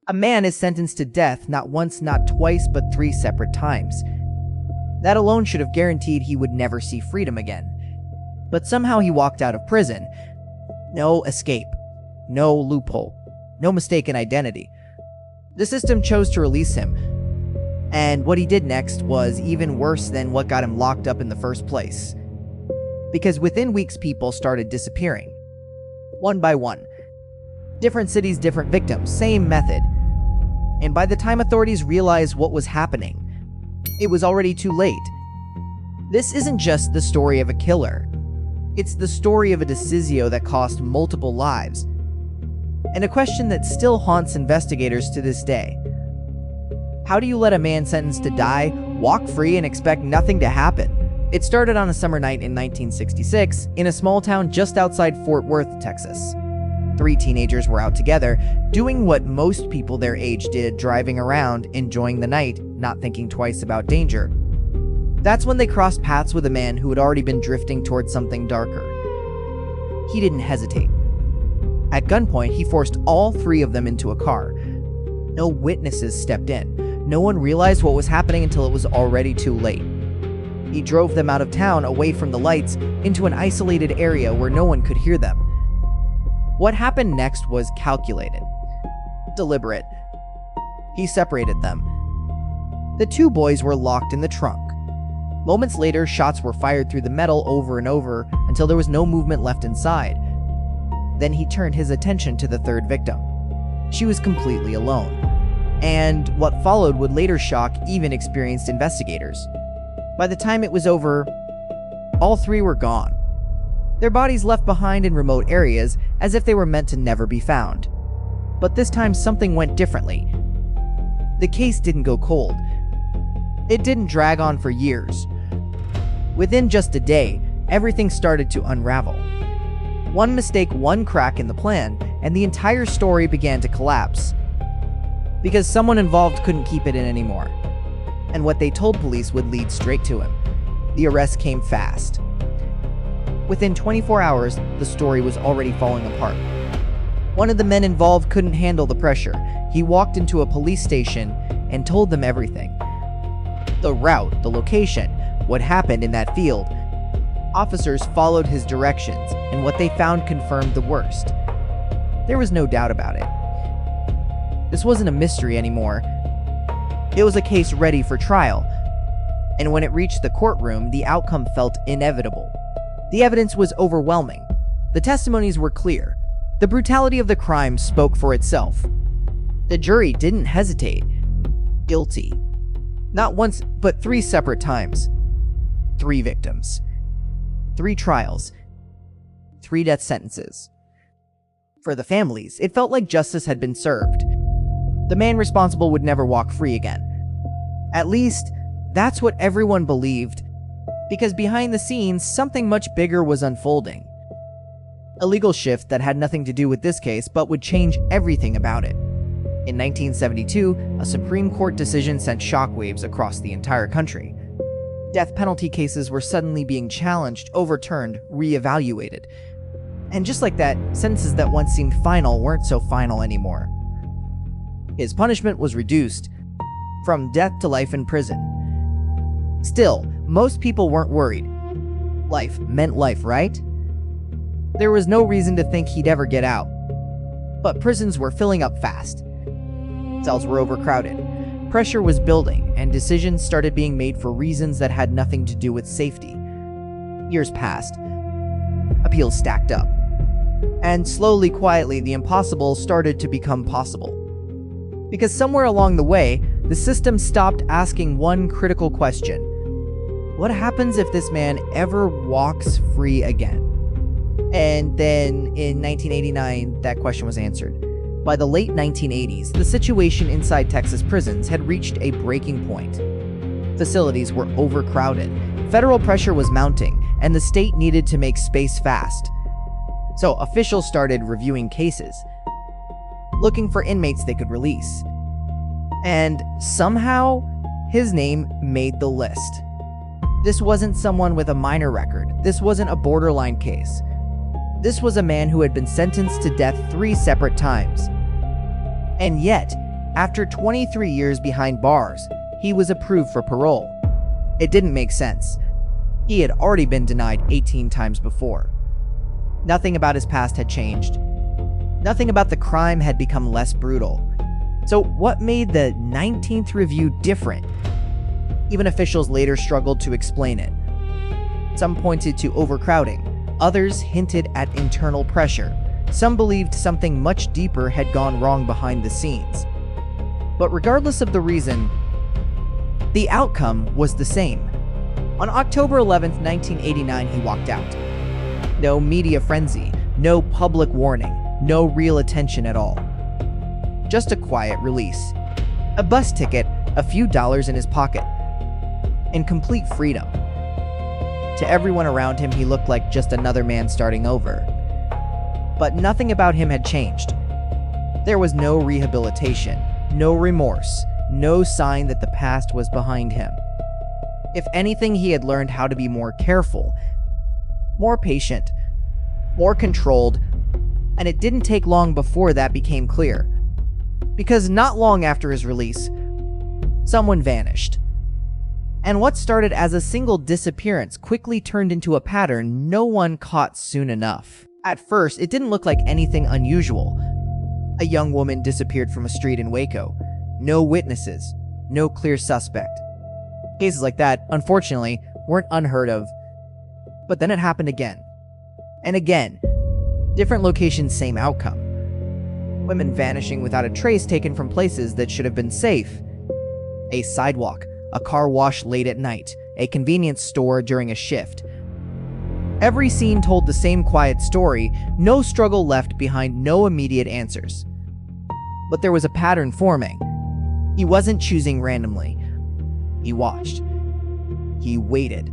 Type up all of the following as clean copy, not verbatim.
A man is sentenced to death not once, not twice, but 3 separate times. That alone should have guaranteed he would never see freedom again. But somehow he walked out of prison. No escape. No loophole. No mistaken identity. The system chose to release him. And what he did next was even worse than what got him locked up in the first place. Because within weeks, people started disappearing. One by one. Different cities, different victims, same method. And by the time authorities realized what was happening, it was already too late. This isn't just the story of a killer. It's the story of a decisio that cost multiple lives. And a question that still haunts investigators to this day. How do you let a man sentenced to die walk free and expect nothing to happen? It started on a summer night in 1966 in a small town just outside Fort Worth, Texas. 3 teenagers were out together, doing what most people their age did, driving around, enjoying the night, not thinking twice about danger. That's when they crossed paths with a man who had already been drifting towards something darker. He didn't hesitate. At gunpoint, he forced all 3 of them into a car. No witnesses stepped in. No one realized what was happening until it was already too late. He drove them out of town, away from the lights, into an isolated area where no one could hear them. What happened next was calculated, deliberate. He separated them. The 2 boys were locked in the trunk. Moments later, shots were fired through the metal over and over until there was no movement left inside. Then he turned his attention to the 3rd victim. She was completely alone. And what followed would later shock even experienced investigators. By the time it was over, all 3 were gone. Their bodies left behind in remote areas as if they were meant to never be found. But this time something went differently. The case didn't go cold. It didn't drag on for years. Within just a day, everything started to unravel. One mistake, one crack in the plan, and the entire story began to collapse. Because someone involved couldn't keep it in anymore. And what they told police would lead straight to him. The arrest came fast. Within 24 hours, the story was already falling apart. One of the men involved couldn't handle the pressure. He walked into a police station and told them everything. The route, the location, what happened in that field. Officers followed his directions, and what they found confirmed the worst. There was no doubt about it. This wasn't a mystery anymore. It was a case ready for trial. And when it reached the courtroom, the outcome felt inevitable. The evidence was overwhelming. The testimonies were clear. The brutality of the crime spoke for itself. The jury didn't hesitate. Guilty. Not once, but 3 separate times. 3 victims. 3 trials. 3 death sentences. For the families, it felt like justice had been served. The man responsible would never walk free again. At least, that's what everyone believed. Because behind the scenes, something much bigger was unfolding. A legal shift that had nothing to do with this case, but would change everything about it. In 1972, a Supreme Court decision sent shockwaves across the entire country. Death penalty cases were suddenly being challenged, overturned, reevaluated. And just like that, sentences that once seemed final weren't so final anymore. His punishment was reduced from death to life in prison. Still, most people weren't worried. Life meant life, right? There was no reason to think he'd ever get out. But prisons were filling up fast. Cells were overcrowded. Pressure was building, and decisions started being made for reasons that had nothing to do with safety. Years passed. Appeals stacked up. And slowly, quietly, the impossible started to become possible. Because somewhere along the way, the system stopped asking one critical question. What happens if this man ever walks free again? And then, in 1989, that question was answered. By the late 1980s, the situation inside Texas prisons had reached a breaking point. Facilities were overcrowded, federal pressure was mounting, and the state needed to make space fast. So officials started reviewing cases, looking for inmates they could release. And somehow, his name made the list. This wasn't someone with a minor record. This wasn't a borderline case. This was a man who had been sentenced to death 3 separate times. And yet, After 23 years behind bars, he was approved for parole. It didn't make sense. He had already been denied 18 times before. Nothing about his past had changed. Nothing about the crime had become less brutal. So what made the 19th review different? Even officials later struggled to explain it. Some pointed to overcrowding. Others hinted at internal pressure. Some believed something much deeper had gone wrong behind the scenes. But regardless of the reason, the outcome was the same. On October 11th, 1989, he walked out. No media frenzy, no public warning, no real attention at all. Just a quiet release. A bus ticket, a few dollars in his pocket, and complete freedom. To everyone around him, he looked like just another man starting over. But nothing about him had changed. There was no rehabilitation, no remorse, no sign that the past was behind him. If anything, he had learned how to be more careful, more patient, more controlled, and it didn't take long before that became clear. Because not long after his release, someone vanished. And what started as a single disappearance quickly turned into a pattern no one caught soon enough. At first, it didn't look like anything unusual. A young woman disappeared from a street in Waco. No witnesses, no clear suspect. Cases like that, unfortunately, weren't unheard of. But then it happened again. And again. Different locations, same outcome. Women vanishing without a trace taken from places that should have been safe. A sidewalk, a car wash late at night, a convenience store during a shift. Every scene told the same quiet story, no struggle left behind, no immediate answers. But there was a pattern forming. He wasn't choosing randomly. He watched. He waited.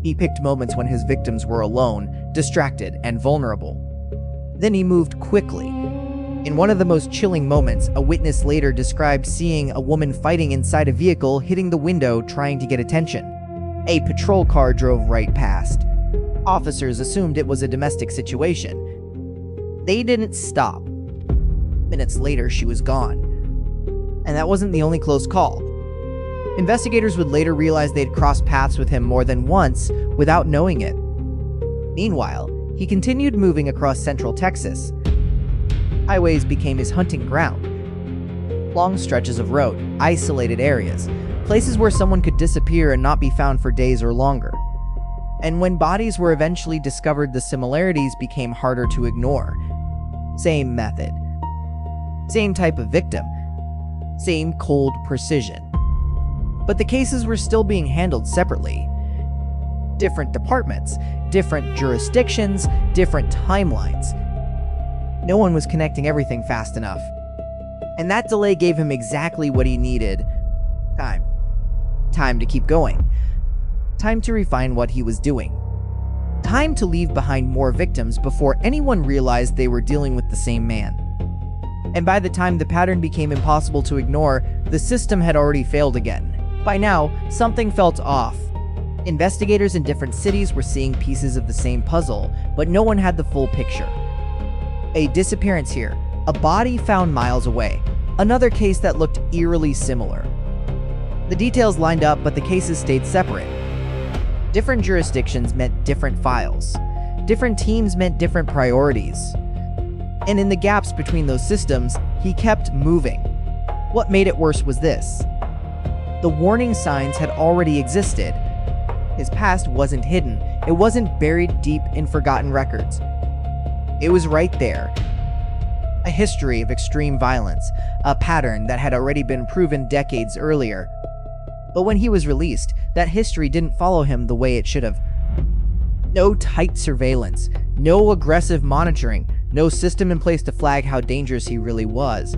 He picked moments when his victims were alone, distracted, and vulnerable. Then he moved quickly. In one of the most chilling moments, a witness later described seeing a woman fighting inside a vehicle, hitting the window, trying to get attention. A patrol car drove right past. Officers assumed it was a domestic situation. They didn't stop. Minutes later, she was gone. And that wasn't the only close call. Investigators would later realize they'd crossed paths with him more than once without knowing it. Meanwhile, he continued moving across central Texas. Highways became his hunting ground. Long stretches of road, isolated areas, places where someone could disappear and not be found for days or longer. And when bodies were eventually discovered, the similarities became harder to ignore. Same method. Same type of victim. Same cold precision. But the cases were still being handled separately. Different departments, different jurisdictions, different timelines. No one was connecting everything fast enough. And that delay gave him exactly what he needed. Time. Time to keep going. Time to refine what he was doing. Time to leave behind more victims before anyone realized they were dealing with the same man. And by the time the pattern became impossible to ignore, the system had already failed again. By now, something felt off. Investigators in different cities were seeing pieces of the same puzzle, but no one had the full picture. A disappearance here, a body found miles away, another case that looked eerily similar. The details lined up, but the cases stayed separate. Different jurisdictions meant different files. Different teams meant different priorities. And in the gaps between those systems, he kept moving. What made it worse was this. The warning signs had already existed. His past wasn't hidden. It wasn't buried deep in forgotten records. It was right there. A history of extreme violence, a pattern that had already been proven decades earlier. But when he was released, that history didn't follow him the way it should have. No tight surveillance, no aggressive monitoring, no system in place to flag how dangerous he really was.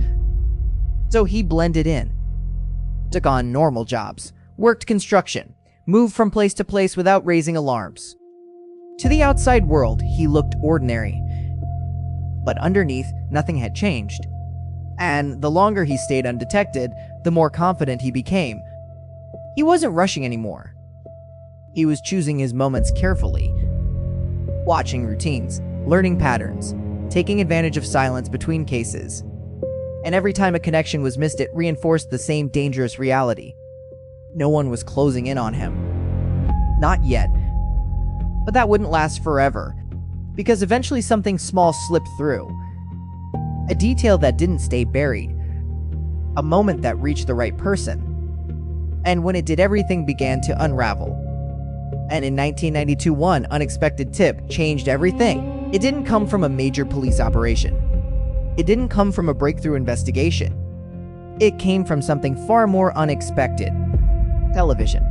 So he blended in. Took on normal jobs, worked construction, moved from place to place without raising alarms. To the outside world, he looked ordinary. But underneath, nothing had changed. And the longer he stayed undetected, the more confident he became. He wasn't rushing anymore. He was choosing his moments carefully. Watching routines, learning patterns, taking advantage of silence between cases. And every time a connection was missed, it reinforced the same dangerous reality. No one was closing in on him. Not yet. But that wouldn't last forever, because eventually something small slipped through. A detail that didn't stay buried. A moment that reached the right person. And when it did, everything began to unravel. And in 1992, one unexpected tip changed everything. It didn't come from a major police operation. It didn't come from a breakthrough investigation. It came from something far more unexpected. Television.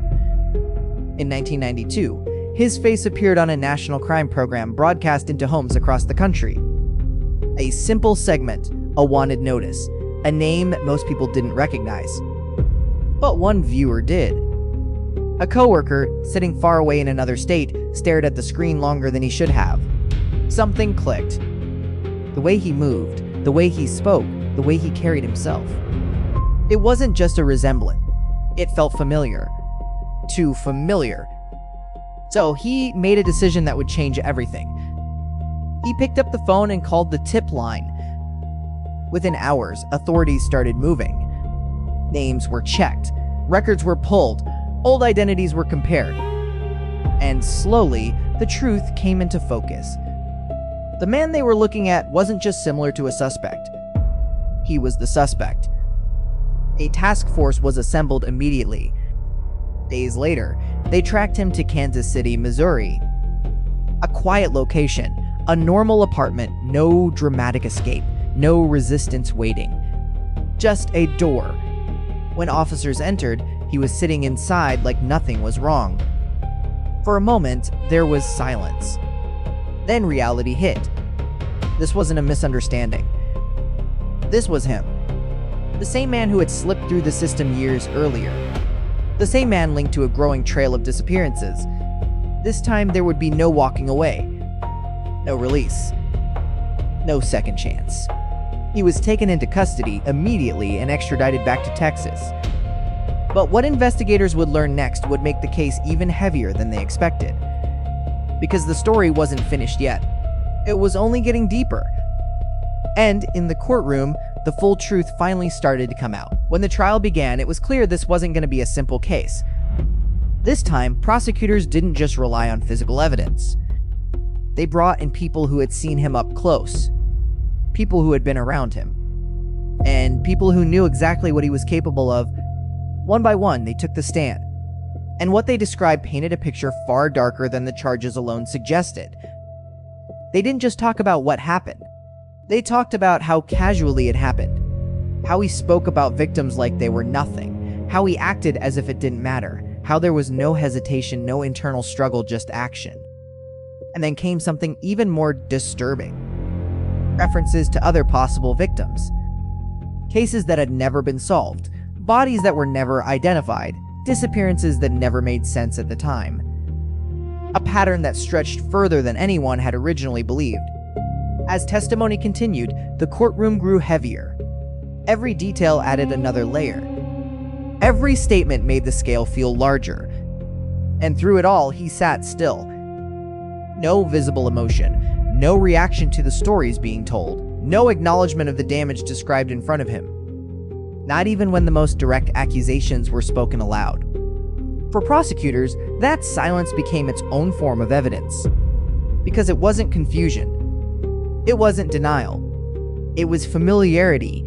In 1992, his face appeared on a national crime program broadcast into homes across the country. A simple segment, a wanted notice, a name that most people didn't recognize. But one viewer did. A coworker, sitting far away in another state, stared at the screen longer than he should have. Something clicked. The way he moved, the way he spoke, the way he carried himself. It wasn't just a resemblance. It felt familiar. Too familiar. So he made a decision that would change everything. He picked up the phone and called the tip line. Within hours, authorities started moving. Names were checked, records were pulled, old identities were compared. And slowly, the truth came into focus. The man they were looking at wasn't just similar to a suspect. He was the suspect. A task force was assembled immediately. Days later, they tracked him to Kansas City, Missouri. A quiet location, a normal apartment, no dramatic escape, no resistance waiting. Just a door. When officers entered, he was sitting inside like nothing was wrong. For a moment, there was silence. Then reality hit. This wasn't a misunderstanding. This was him. The same man who had slipped through the system years earlier. The same man linked to a growing trail of disappearances. This time there would be no walking away. No release. No second chance. He was taken into custody immediately and extradited back to Texas. But what investigators would learn next would make the case even heavier than they expected. Because the story wasn't finished yet. It was only getting deeper. And in the courtroom, the full truth finally started to come out. When the trial began, it was clear this wasn't going to be a simple case. This time, prosecutors didn't just rely on physical evidence. They brought in people who had seen him up close. People who had been around him. And people who knew exactly what he was capable of. One by one, they took the stand. And what they described painted a picture far darker than the charges alone suggested. They didn't just talk about what happened. They talked about how casually it happened. How he spoke about victims like they were nothing. How he acted as if it didn't matter. How there was no hesitation, no internal struggle, just action. And then came something even more disturbing. References to other possible victims. Cases that had never been solved. Bodies that were never identified. Disappearances that never made sense at the time. A pattern that stretched further than anyone had originally believed. As testimony continued, the courtroom grew heavier. Every detail added another layer. Every statement made the scale feel larger. And through it all, he sat still. No visible emotion, no reaction to the stories being told, no acknowledgement of the damage described in front of him. Not even when the most direct accusations were spoken aloud. For prosecutors, that silence became its own form of evidence. Because it wasn't confusion. It wasn't denial. It was familiarity.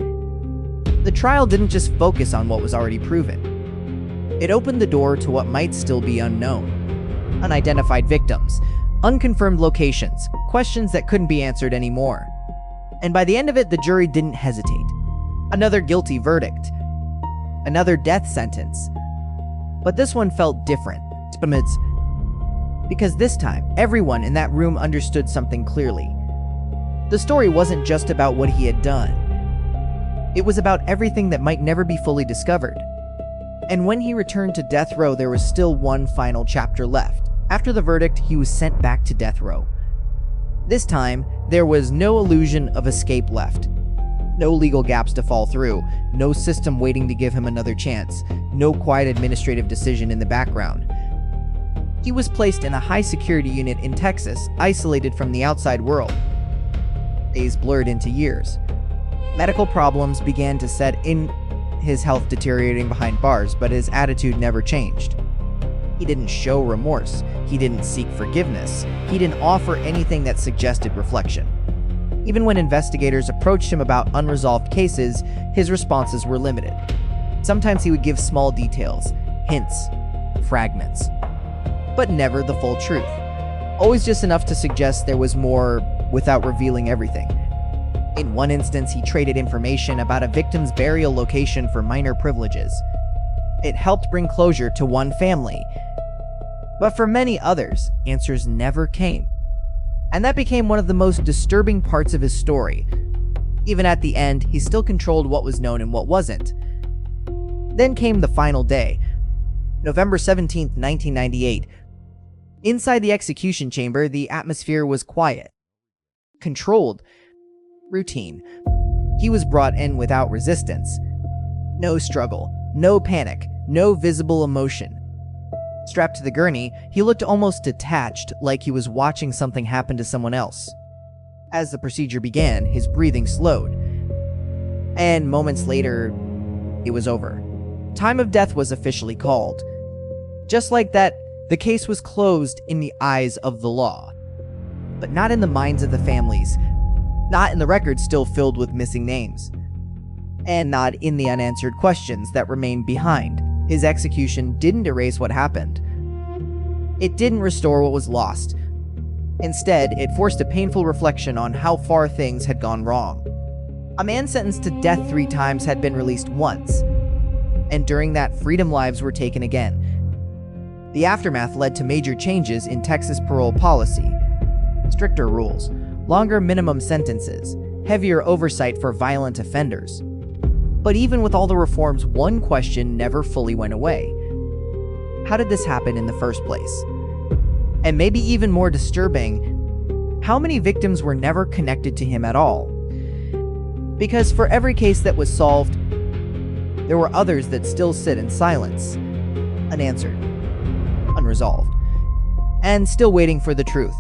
The trial didn't just focus on what was already proven. It opened the door to what might still be unknown. Unidentified victims, unconfirmed locations, questions that couldn't be answered anymore. And by the end of it, the jury didn't hesitate. Another guilty verdict. Another death sentence. But this one felt different. Because this time, everyone in that room understood something clearly. The story wasn't just about what he had done. It was about everything that might never be fully discovered. And when he returned to death row, there was still one final chapter left. After the verdict, he was sent back to death row. This time, there was no illusion of escape left. No legal gaps to fall through, no system waiting to give him another chance, no quiet administrative decision in the background. He was placed in a high-security unit in Texas, isolated from the outside world. Days blurred into years. Medical problems began to set in, his health deteriorating behind bars, but his attitude never changed. He didn't show remorse. He didn't seek forgiveness. He didn't offer anything that suggested reflection. Even when investigators approached him about unresolved cases, his responses were limited. Sometimes he would give small details, hints, fragments, but never the full truth. Always just enough to suggest there was more without revealing everything. In one instance, he traded information about a victim's burial location for minor privileges. It helped bring closure to one family, but for many others, answers never came. And that became one of the most disturbing parts of his story. Even at the end, he still controlled what was known and what wasn't. Then came the final day, November 17, 1998. Inside the execution chamber, the atmosphere was quiet, controlled, routine. He was brought in without resistance. No struggle, no panic, no visible emotion. Strapped to the gurney, he looked almost detached, like he was watching something happen to someone else. As the procedure began, his breathing slowed. And moments later, it was over. Time of death was officially called. Just like that, the case was closed in the eyes of the law. But not in the minds of the families, not in the records still filled with missing names, and not in the unanswered questions that remained behind. His execution didn't erase what happened. It didn't restore what was lost. Instead, it forced a painful reflection on how far things had gone wrong. A man sentenced to death 3 times had been released once, and during that, freedom lives were taken again. The aftermath led to major changes in Texas parole policy. Stricter rules, longer minimum sentences, heavier oversight for violent offenders. But even with all the reforms, one question never fully went away. How did this happen in the first place? And maybe even more disturbing, how many victims were never connected to him at all? Because for every case that was solved, there were others that still sit in silence, unanswered, unresolved, and still waiting for the truth.